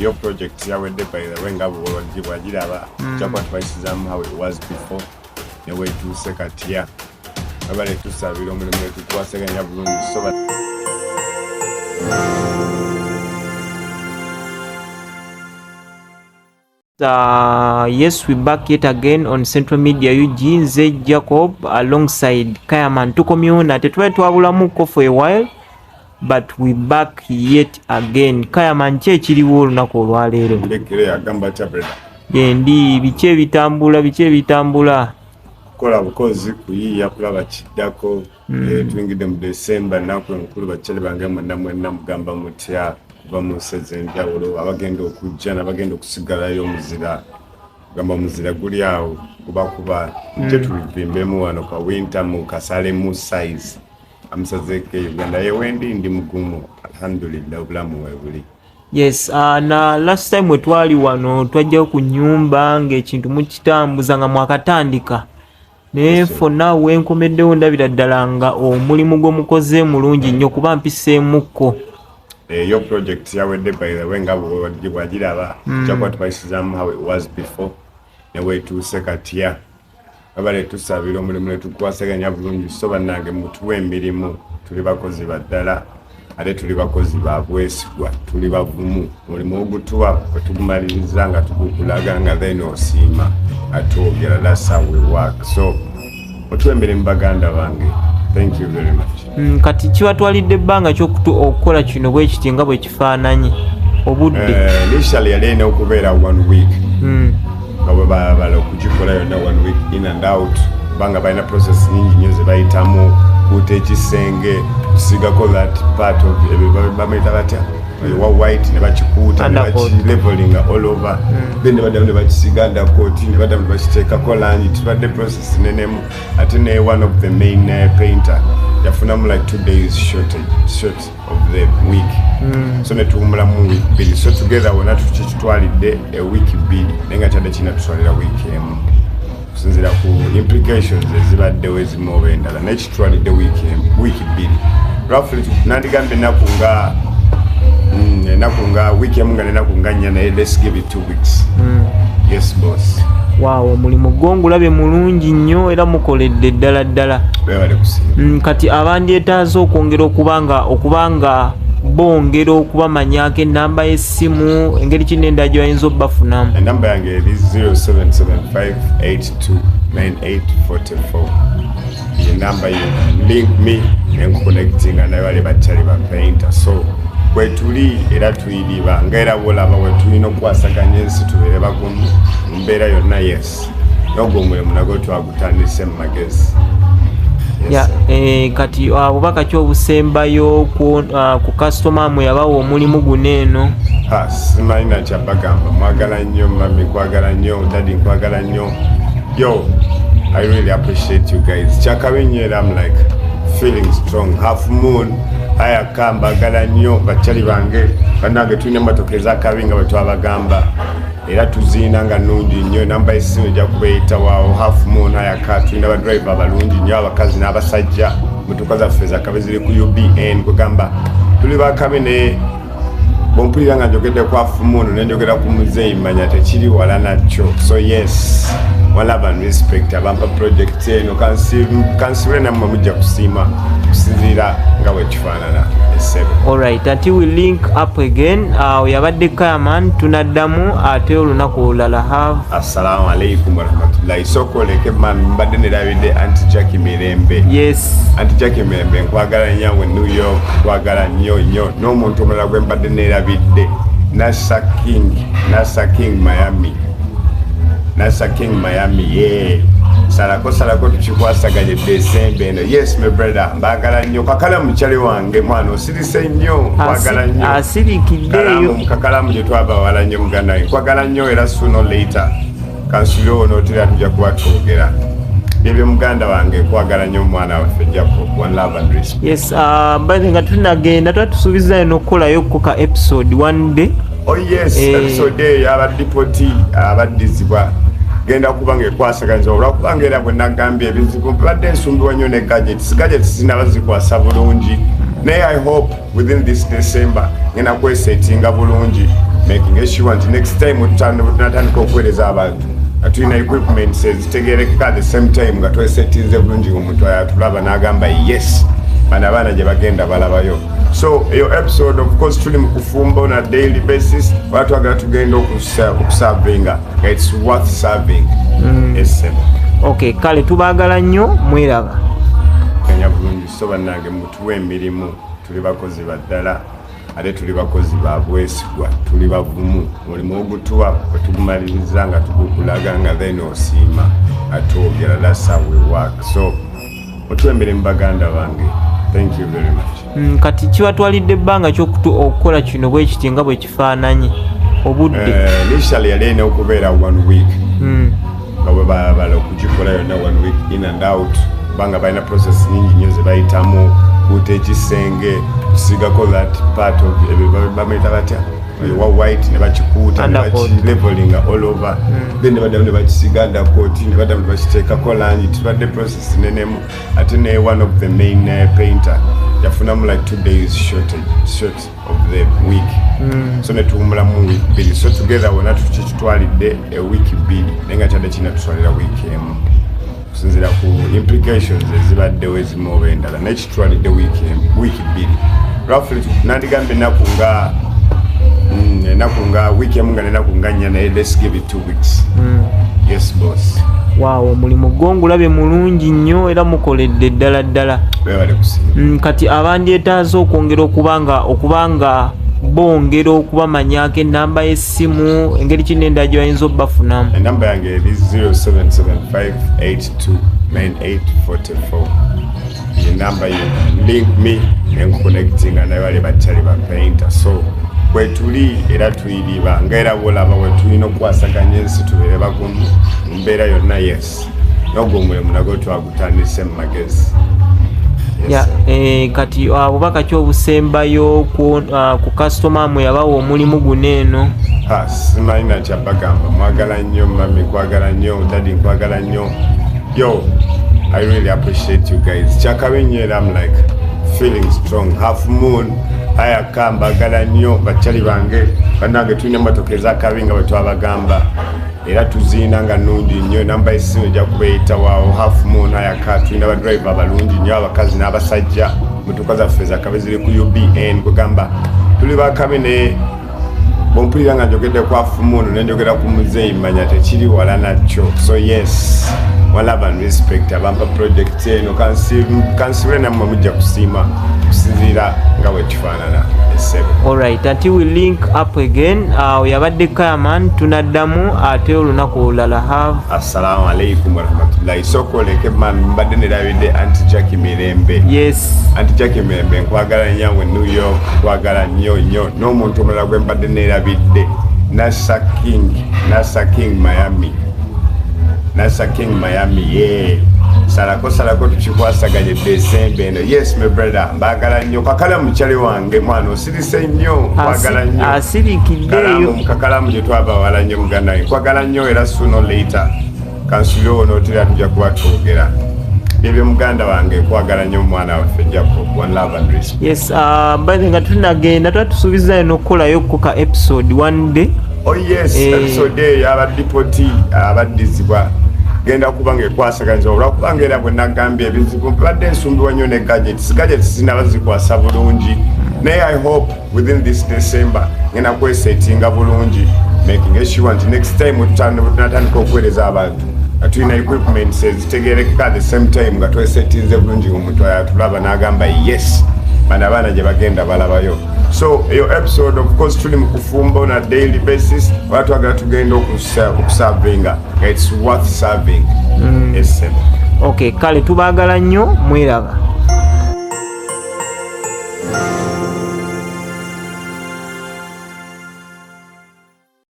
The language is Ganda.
your project yawedde by the way nga bwagiraba kyakwa twayisizaamu how it was before newe tuuse katya abale tusabira omulimu wetu twaseganya bulungi so yes, we back yet again on Central Media UG Z Jacob alongside Kayaman Tukomyuna tetwetwabulamuko for a while but we back yet again. Kayaman kyekiriwo olunaku olwaleero ndekere agamba tabeda yendi biche bitambula kola bukozi kuyiya kulaba kiddako twingidde mu December naku enkulu bakyali bange mwena mugamba mutya bamuseze enjawulo abagenda okujja n'abagenda okusigalayo omuzira gamba omuzira guli awo kuba nje tulivimbemu wano kwa winter mu kasale mu size amusazeke Uganda yewendi ndi mugumu alhamdulillah obulamu webuli. Yes, na last time we twali wano twajja ku nyumba ng'ekintu mukitambuza nga mwakatandika ne for now wenkomeddewo ndabira ddala nga omulimu gw'omukoze mulungi nnyo kuba mpiseemukko. Your project yawedde by the way nga bwagiraba kyakwa twayisizaamu how it was before newe tuuse katya abale tusabira omulimu wetu twaseganya bulungi so bannange mutuwe emirimu tuli bakozi baddala ate tuli bakozi babwesigwa tuli bavumu mulimu ogutuwa kwetugumaliriza nga tugukulaga nga then osiima atwogera that's how we work so mutuwe emirimu baganda bange. Thank you very much. Kati kibatwalidde ebbanga ky'okukola kino bwe kiti nga bwe kifaananye obudde? Initially yalina okubeera 1 week. Nga bwe bala okugikola yonna 1 week in and out. Banga balina process nyingi nnyo ze bayitamu kuta ekisenge kusigako that part of bamayita batya wa white ne bakikuuta ne bakilevelinga all over then ne badamu ne bakisiga ndakoti ne badamu ne bakiteekako langi tubadde process nenemu ate ne one of the main painter yafunamu like 2 days short of the week so ne tuwumulamu week bbiri so together wona tukitwalidde a week bbiri naye nga kyadde kinatuswalira week emu kusinziira ku implications ezibaddewo ezimu oba endala naye kitwalidde week bbiri roughly nandigambye enaku nga week emu nga nenaku nga nnya naye let's give it 2 weeks. Yes boss. Wow, omulimu gwongulabye mulungi nnyo era mukoledde ddala bebale kusinga kati abandyetaaze okwongera okubanga bongera okubamanyako ennamba y'essimu engeri kinenda gy'ayinza obbafunamu. Ennamba yange eri 0775829844 ye namba yo link me nenkuconnectinga naye bali bakyali bapainta so bwetuli era tuyiriba nga era bwolaba wetulina okukwasaganya ensi tubeere bagumu mu mbeera yonna yes nogwo omulimu nagwo twagutandise mu magezi. Kati obubaka ki obusembayo ku kasitoma mwe yabawa omulimu guno eno? Simanyi nakyabagamba mwagala nnyo mami nkwagala nnyo dadi nkwagala nnyo yo I really appreciate you guys kyakabi nnyo era I'm like feeling strong half moon aya kamba gala nnyo bakyali bange bannange tulina emmotoka ezakabi nga bwe twabagamba era tuziina nga nnungi nnyo namba y'essimu ejja kubeeyita waawo half moon ayaka tulina badriver abalungi nnyo abakazi n'abasajja motoka zaffe zakabe ziri ku UBN kugamba tuli bakabi ne bompulira nga njogedde ku half moon nenjogera ku muzeeyi manya tekiri wala nakyo so yes one love and respect abampa project eno kansibule nammwe mujja kusiima kusinziira nga bwe kifaanana essebo. Alright, until we link up again yabadde Kayaman tunaddamu ate olunaku olulala have. Assalamu alaikum warahmatullahi sokoleke man mbadde nerabidde anti Jackie Mirembe. Yes anti Jackie Mirembe nkwagala nnyo we New York nkwagala nnyo n'omuntu omulala gwe mbadde nerabidde Nasa King Miami yeah salako tukikwasaganye December eno yes my brother mbagala nnyo kakalamu mukyali wange mwana osirise nnyo nkwagala nnyo asirikiddeyo kakalamu gye twabawala nnyo muganda nkwagala nnyo era sooner or later kansuliwo n'otera tujja kuba twogera ebyo muganda wange nkwagala nnyo mwana waffe Jacob one love and respect. Yes mbadde nga tunagenda twatusuubiza n'okukolayo ka episode one day. Oh yes episode y'abadipoti abaddizibwa genda kubanga ekwasaganyizibwa olwakubanga era bwe nagambye ebizibu badde nsumbiwa nnyo ne gadgets zinaba zikwasa bulungi naye I hope within this December ngenda kwesetinga bulungi making sure nti next time tunatandika okuweereza abantu nga tulina equipment ezitegeerekeka at the same time nga twesettinze bulungi omuntu ayatulaba n'agamba yes bano abaana gye bagenda balabayo. So eyo episode of course tuli mu kufumba on a daily basis wala twagala tugenda okusavinga nga it's worth serving. Okay, kale tubaagala nnyo mweraba kanya bulungi so bannange mutuwa emirimu tuli bakozi baddala ate tuli bakozi ba bwesigwa tuli bavumu mulimu ogutuwa kwetugumaliriza nga tugukulaga nga then osiima atwogera that's how we work. So mutuwa emirimu baganda bange, thank you very much. Kati kibatwalidde ebbanga okukola kino bwe kiti nga bwe kifaananye obudde? Initially yalina okubeera 1 week nga bwe bala okugikola yonna 1 week in and out banga balina process nyingi nnyo ze bayitamu kuta ekisenge kusigako that part of bamuyita batya wa white ne bakikuuta ne bakilevelinga all over then ne baddamu ne bakisiga undercoat ne baddamu ne bakiteekako langi tubadde process nenemu ate ne one of the main painter yafunamu like 2 days short of the week so ne tuwumulamu week bbiri so together wona tukitwalidde a week bbiri naye nga kyadde kinatuswalira week emu kusinziira ku implications ezibaddewo ezimu oba endala naye kitwalidde week bbiri roughly nandigambye ennaku nga week emu nga nenaku nga nnya naye let's give it 2 weeks. Yes boss. Wow, omulimu gwongulabye mulungi nnyo era mukoledde ddala ddala. Kati abandyetaaze okwongera okubanga bongera okubamanyako ennamba y'essimu engeri kinenda gy'ayinza obbafunamu? Ennamba yange eri 0775829844. Ye namba yo link me nenconnectinga naye bali bakyali bapainta so bwetuli era tuyiriba nga era bolaba bwetulina okukwasaganya ensi tubeere bagumu mu mbeera yonna yes nogwo omulimu nagwo twagutandise mu magezi. Kati obubaka ki obusembayo ku kasitoma mwe yabawa omulimu guno eno? Simanyi nakyabagamba mwagala nnyo mami nkwagala nnyo dadi nkwagala nnyo yo I really appreciate you guys. Kyakabi nnyo era I'm like feeling strong. Half moon ayaka mbagala nnyo bakyali bange bannange tulina emmotoka ezakabi nga bwe twabagamba era tuziina nga nnungi nnyo namba y'essimu ejja kubeeyita waawo half moon ayaka tulina badrive abalungi nnyo abakazi n'abasajja motoka zaffe zakabi ziri ku UBN kugamba tuli bakabi ne bompulira nga njogedde ku half moon nenjogera ku muzeeyi manya tekiri wala nakyo so yes love and respect abampa project eno kansibule nammwe mujja kusiima kusinziira nga bwe kifaanana. Alright, until we link up again, yabadde Kayaman tunaddamu ate olunaku olulala have. Assalamu alaikum warahmatullahi. Sokoleke man mbadde nerabidde Auntie Jackie Mirembe. Yes. Auntie Jackie Mirembe nkwagala nnyo mu New York, nkwagala nnyo n'omuntu omulala gwe mbadde nerabidde Nasa King Miami yeah. Salako tukikwasaganye December eno. Yes my brother mbagala nnyo kakala mukyali wange mwana osirise nnyo nkwagala nnyo asirikiddeyo kakalamu gye twabawala nnyo muganda we nkwagala nnyo era sooner or later kansulo n'otera tujja kuba twogera bibye muganda wange nkwagala nnyo mwana waffe Jacob one love and respect. Yes mbadde nga tunagenda twatusuubiza eno okukolayo ka episode one day. Oh yes episode y'abadipoti abaddizibwa genda kubanga ekwasaganyizibwa olwakubanga era bwe nagambye ebizibu mbadde nsumbiwa nnyo ne gadgets zinaba zikwasa bulungi naye I hope within this December ngenda kwesetinga bulungi making sure nti next time tunatandika okuweereza abantu nga tulina equipment ezitegeerekeka at the same time nga twesetinze bulungi omuntu ayatulaba n'agamba yes bano abaana gye bagenda balabayo. So eyo episode of course tuli mu kufumba on a daily basis wala twagala tugenda okusavinga nga it's worth serving. Okay, kale tubaagala nnyo mweraba.